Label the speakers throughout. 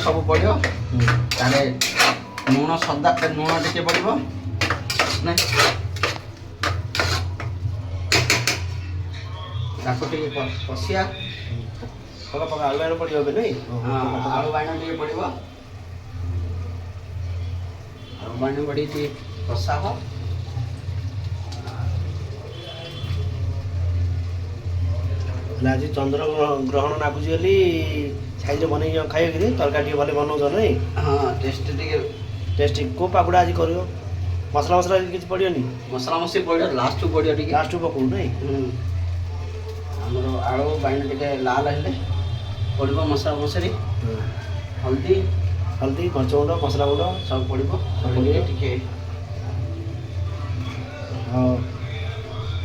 Speaker 1: सब पड़ो ताले लुण सदा लुण टिके पड़ो ना ताको टिके कसिया
Speaker 2: पका पका आलू बाइगण पड़ियो बे नहीं
Speaker 1: आलू बाइगण टिके पड़ो आलू बाइगण पड़ी टिके कसा हो
Speaker 2: आज चंद्र ग्रहण नागुची गली साइज बनै खाइयो कि तरकारी भले बनाउछ नै
Speaker 1: हाँ टेस्ट टिके
Speaker 2: टेस्ट को पाकुड़ा आज करियो मसला मसला किछि पड़ियो नि
Speaker 1: मसला मसली पड़ो लास्ट पड़ो टिके
Speaker 2: लास्ट पकौ नै
Speaker 1: हमरो आलू बाइगण टिके लाल हेले पड़ो मसला मसली हल्दी
Speaker 2: हल्दी मर्च गुंड मसला गुंड
Speaker 1: सब पड़ो टिके
Speaker 2: हाँ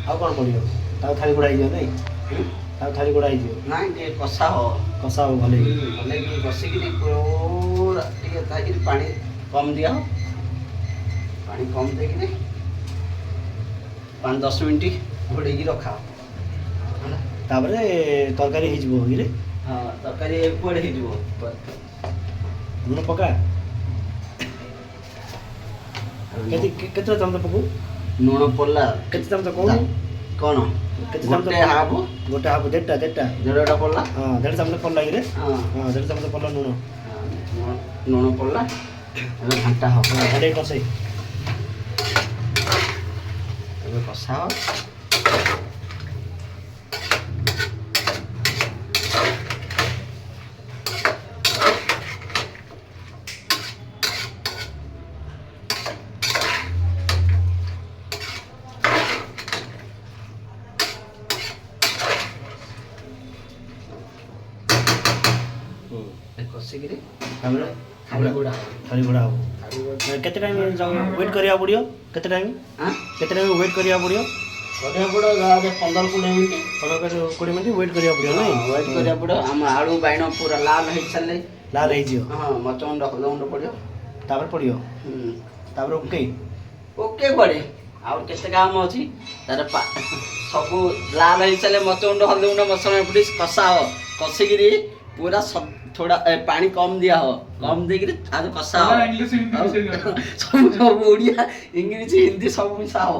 Speaker 2: आ कौन पड़ियो ता थाली गुड़ा हियो नै ता थाली गुड़ा हियो
Speaker 1: नाइ टिके कसा हो
Speaker 2: भले
Speaker 1: भले कि कसी कि पूरा टिके ताकि पानी कम दिया हो पानी कम देकिने 5-10 मिनट घोड़े की रखा
Speaker 2: तापरे तरकारी हि जिवो कि रे
Speaker 1: हाँ तरकारी कुआडे हि जिवो
Speaker 2: लुण पका केते चमचा पकू
Speaker 1: लुण पड़ला
Speaker 2: केते चमचा कहू
Speaker 1: कौन गोटे हाफ डेढ़टा पड़ला
Speaker 2: हाँ 1.5 चमचा पड़ला कि रे
Speaker 1: हाँ
Speaker 2: हाँ 1.5 चमचा पड़ला लुण
Speaker 1: लुण पड़ला घंटा हो
Speaker 2: घंटे कसै
Speaker 1: कसा हो कसिकिरी
Speaker 2: हमरे
Speaker 1: थाली गुड़ा
Speaker 2: हो केते टाइम वेट करिया पड़ियो केते टाइम
Speaker 1: हां
Speaker 2: वेट करिया पड़ियो
Speaker 1: गोटे पड़ो 15-20 मिनिट
Speaker 2: 15-20 मिनिट वेट करिया पड़ियो नै
Speaker 1: वेट करिया पड़ो हम आलू बाइगण पूरा लाल हेइ चले
Speaker 2: लाल हेइ जियो
Speaker 1: हां मचंड हलदंड पड़ियो
Speaker 2: तापर पड़ियो तापर ओके
Speaker 1: पड़े और केते काम अछि तार सब लाल हेइ चले मचंड हलदंड मसला पड़ी कसा हो कसिगिरी पूरा सब थोड़ा पानी कम दिया हो कम देगिरी आज कसा हो
Speaker 3: इंग्लिश
Speaker 1: सब ओडिया इंग्लिश हिंदी सब मिसा हो